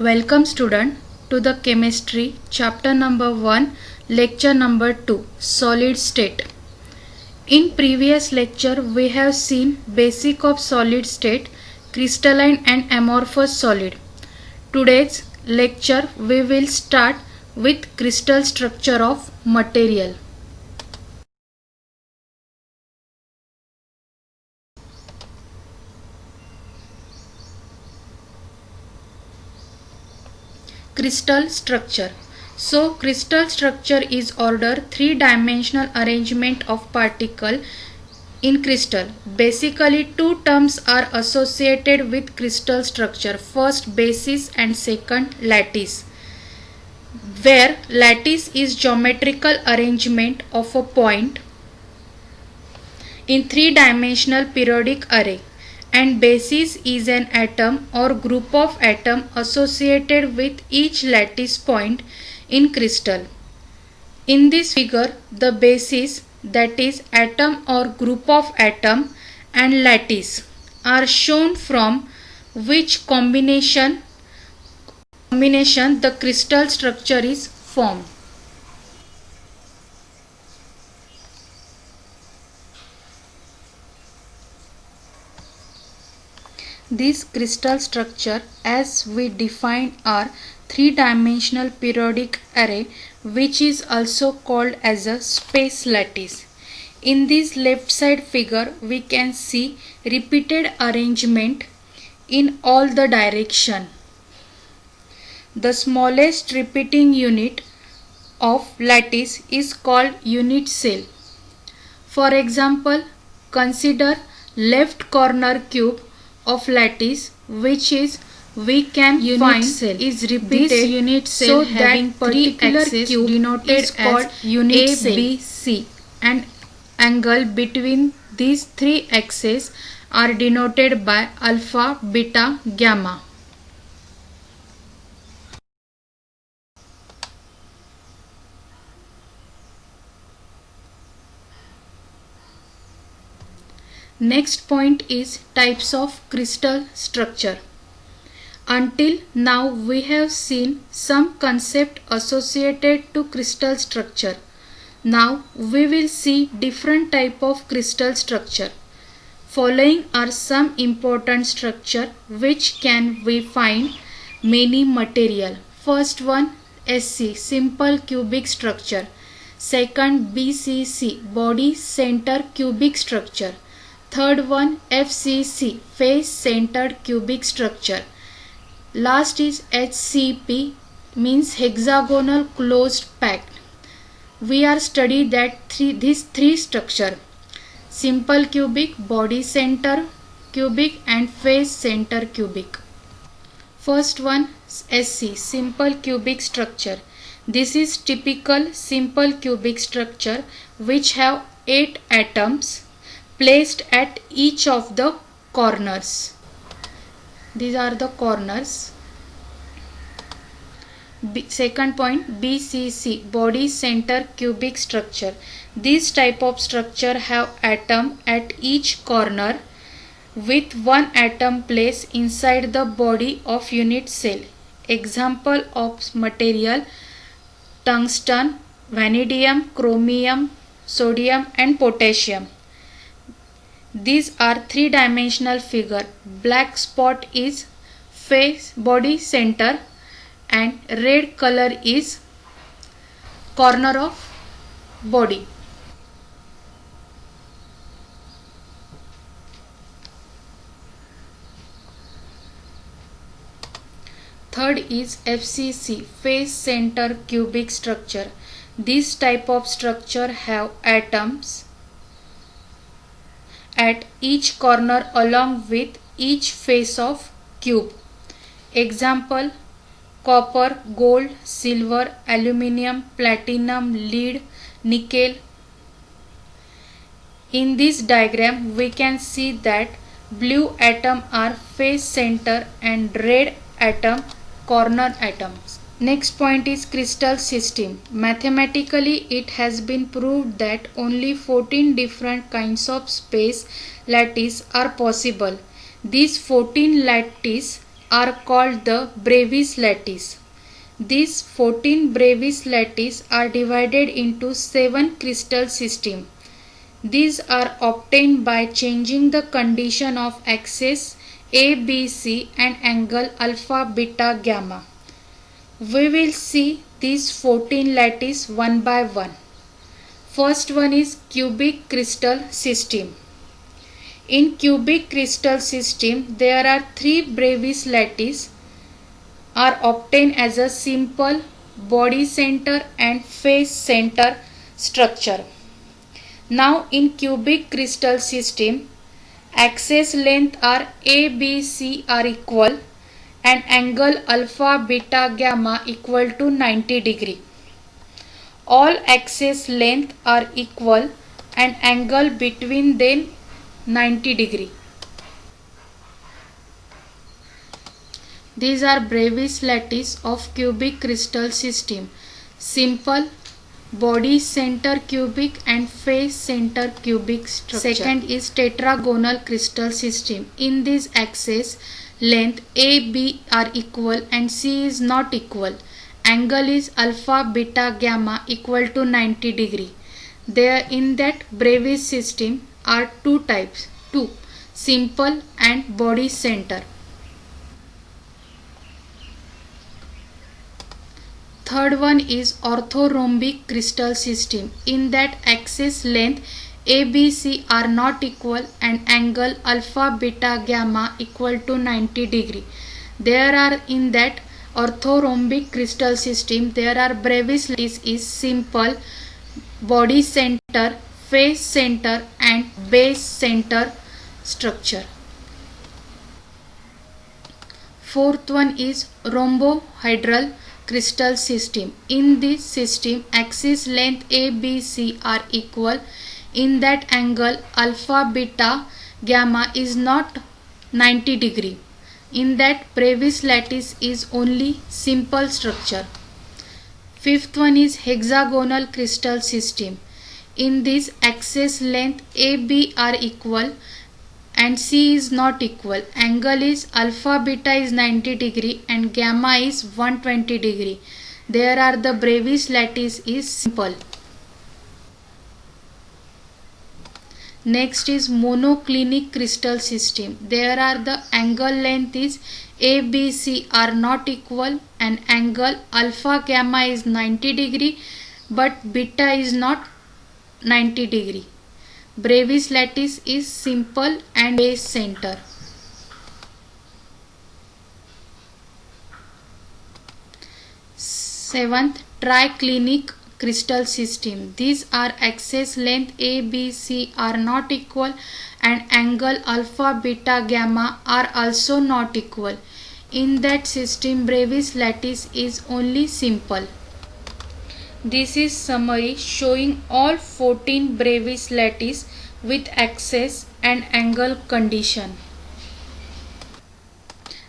Welcome student to the chemistry chapter number 1 lecture number 2 solid state. In previous lecture we have seen basic of solid state, crystalline and amorphous solid. Today's lecture we will start with crystal structure of material. Crystal structure. So crystal structure is ordered three-dimensional arrangement of particle in crystal. Basically two terms are associated with crystal structure. First basis and second lattice. Where lattice is geometrical arrangement of a point in three-dimensional periodic array, and basis is an atom or group of atom associated with each lattice point in crystal. In this figure, the basis, that is atom or group of atom, and lattice are shown from which combination the crystal structure is formed. This crystal structure as we defined are three-dimensional periodic array, which is also called as a space lattice. In this left side figure we can see repeated arrangement in all the direction. The smallest repeating unit of lattice is called unit cell. For example, consider left corner cube of lattice, which is we can unit find cell is repeated. This unit cell so having particular cube denoted is called unit cell. A, B, C, and angle between these three axes are denoted by alpha, beta, gamma. Next point is types of crystal structure. Until now we have seen some concept associated to crystal structure. Now we will see different type of crystal structure. Following are some important structure which can we find many material. First one SC, simple cubic structure. Second BCC, body center cubic structure. Third one FCC, face centered cubic structure. Last is HCP, means hexagonal closed packed. We are studied that these three structure: simple cubic, body center cubic, and face center cubic. First one SC, simple cubic structure. This is typical simple cubic structure which have 8 atoms placed at each of the corners. These are the corners. Second point BCC, body center cubic structure. This type of structure have atom at each corner with one atom placed inside the body of unit cell. Example of material: tungsten, vanadium, chromium, sodium, and potassium. These are three-dimensional figure. Black spot is face body center and red color is corner of body. Third is FCC, face center cubic structure. This type of structure have atoms at each corner along with each face of cube. Example: copper, gold, silver, aluminium, platinum, lead, nickel. In this diagram we can see that blue atom are face center and red atom corner atoms. Next point is crystal system. Mathematically it has been proved that only 14 different kinds of space lattice are possible. These 14 lattice are called the Brevis lattice. These 14 Brevis lattice are divided into 7 crystal systems. These are obtained by changing the condition of axis A, B, C and angle alpha, beta, gamma. We will see these 14 lattice one by one. First one is cubic crystal system. In cubic crystal system, there are 3 Brevis lattice are obtained as a simple body center and face center structure. Now in cubic crystal system, axis length are A, B, C are equal and angle alpha, beta, gamma equal to 90 degree. All axis length are equal and angle between them 90 degree. These are Brevis lattice of cubic crystal system. Simple, body center cubic and face center cubic structure. Second is tetragonal crystal system. In this axis, length A, B are equal and C is not equal. Angle is alpha, beta, gamma equal to 90 degree. There in that Brevis system are two types, simple and body center. Third one is orthorhombic crystal system. In that axis length A, B, C are not equal and angle alpha, beta, gamma equal to 90 degree. There are in that orthorhombic crystal system, there are Brevis lattice is simple, body center, face center and base center structure. Fourth one is rhombohedral crystal system. In this system, axis length A, B, C are equal. In that angle alpha, beta, gamma is not 90 degree. In that Brevis lattice is only simple structure. Fifth one is hexagonal crystal system. In this axis length A, B are equal and C is not equal. Angle is alpha, beta is 90 degree and gamma is 120 degree. There are the Brevis lattice is simple. Next is monoclinic crystal system. There are the angle length is A, B, C are not equal and angle alpha, gamma is 90 degree but beta is not 90 degree. Brevis lattice is simple and base center. Seventh, triclinic crystal system. These are axis length A, B, C are not equal and angle alpha, beta, gamma are also not equal. In that system, Brevis lattice is only simple. This is summary showing all 14 Brevis lattice with axis and angle condition.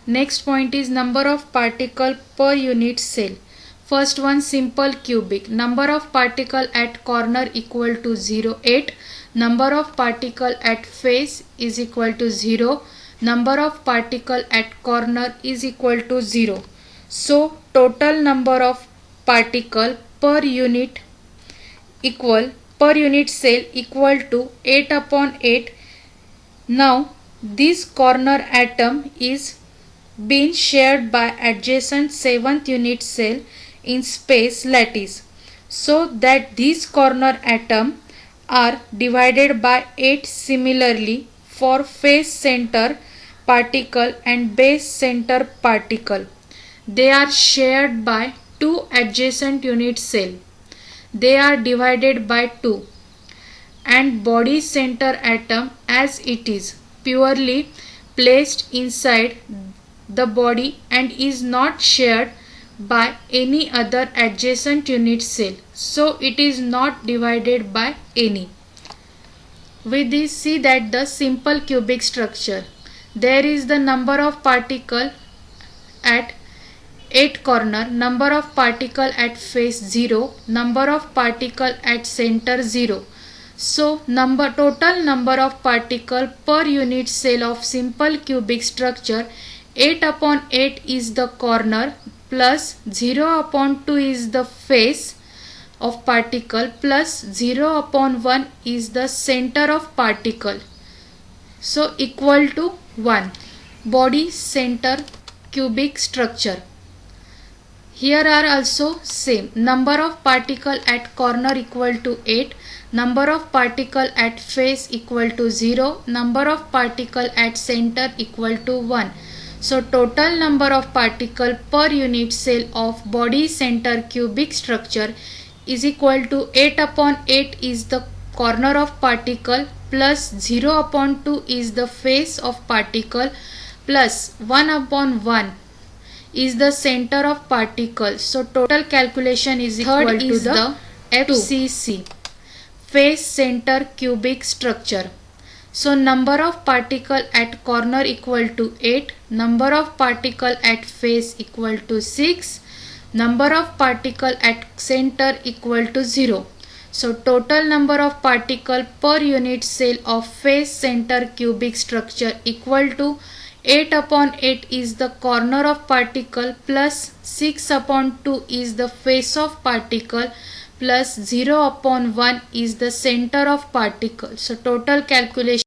Next point is number of particle per unit cell. First one, simple cubic. Number of particle at corner equal to 0, 8. Number of particle at face is equal to 0. Number of particle at corner is equal to 0. So total number of particle per unit cell equal to 8 upon 8. Now this corner atom is being shared by adjacent 7th unit cell in space lattice, so that these corner atom are divided by 8 similarly for face center particle and base center particle. They are shared by 2 adjacent unit cell. They are divided by 2 and body center atom as it is purely placed inside the body and is not shared by any other adjacent unit cell, so it is not divided by any. With this, see that the simple cubic structure, there is the number of particle at 8 corner, number of particle at face 0, number of particle at center 0. So total number of particle per unit cell of simple cubic structure 8 upon 8 is the corner plus 0 upon 2 is the face of particle plus 0 upon 1 is the center of particle. So equal to 1. Body center cubic structure. Here are also same. Number of particle at corner equal to 8. Number of particle at face equal to 0. Number of particle at center equal to 1. So total number of particle per unit cell of body center cubic structure is equal to 8 upon 8 is the corner of particle plus 0 upon 2 is the face of particle plus 1 upon 1 is the center of particle. So total calculation is equal to the FCC, face center cubic structure. So number of particle at corner equal to 8, number of particle at face equal to 6, number of particle at center equal to 0. So total number of particle per unit cell of face center cubic structure equal to 8 upon 8 is the corner of particle plus 6 upon 2 is the face of particle plus 0 upon 1 is the center of particle. So total calculation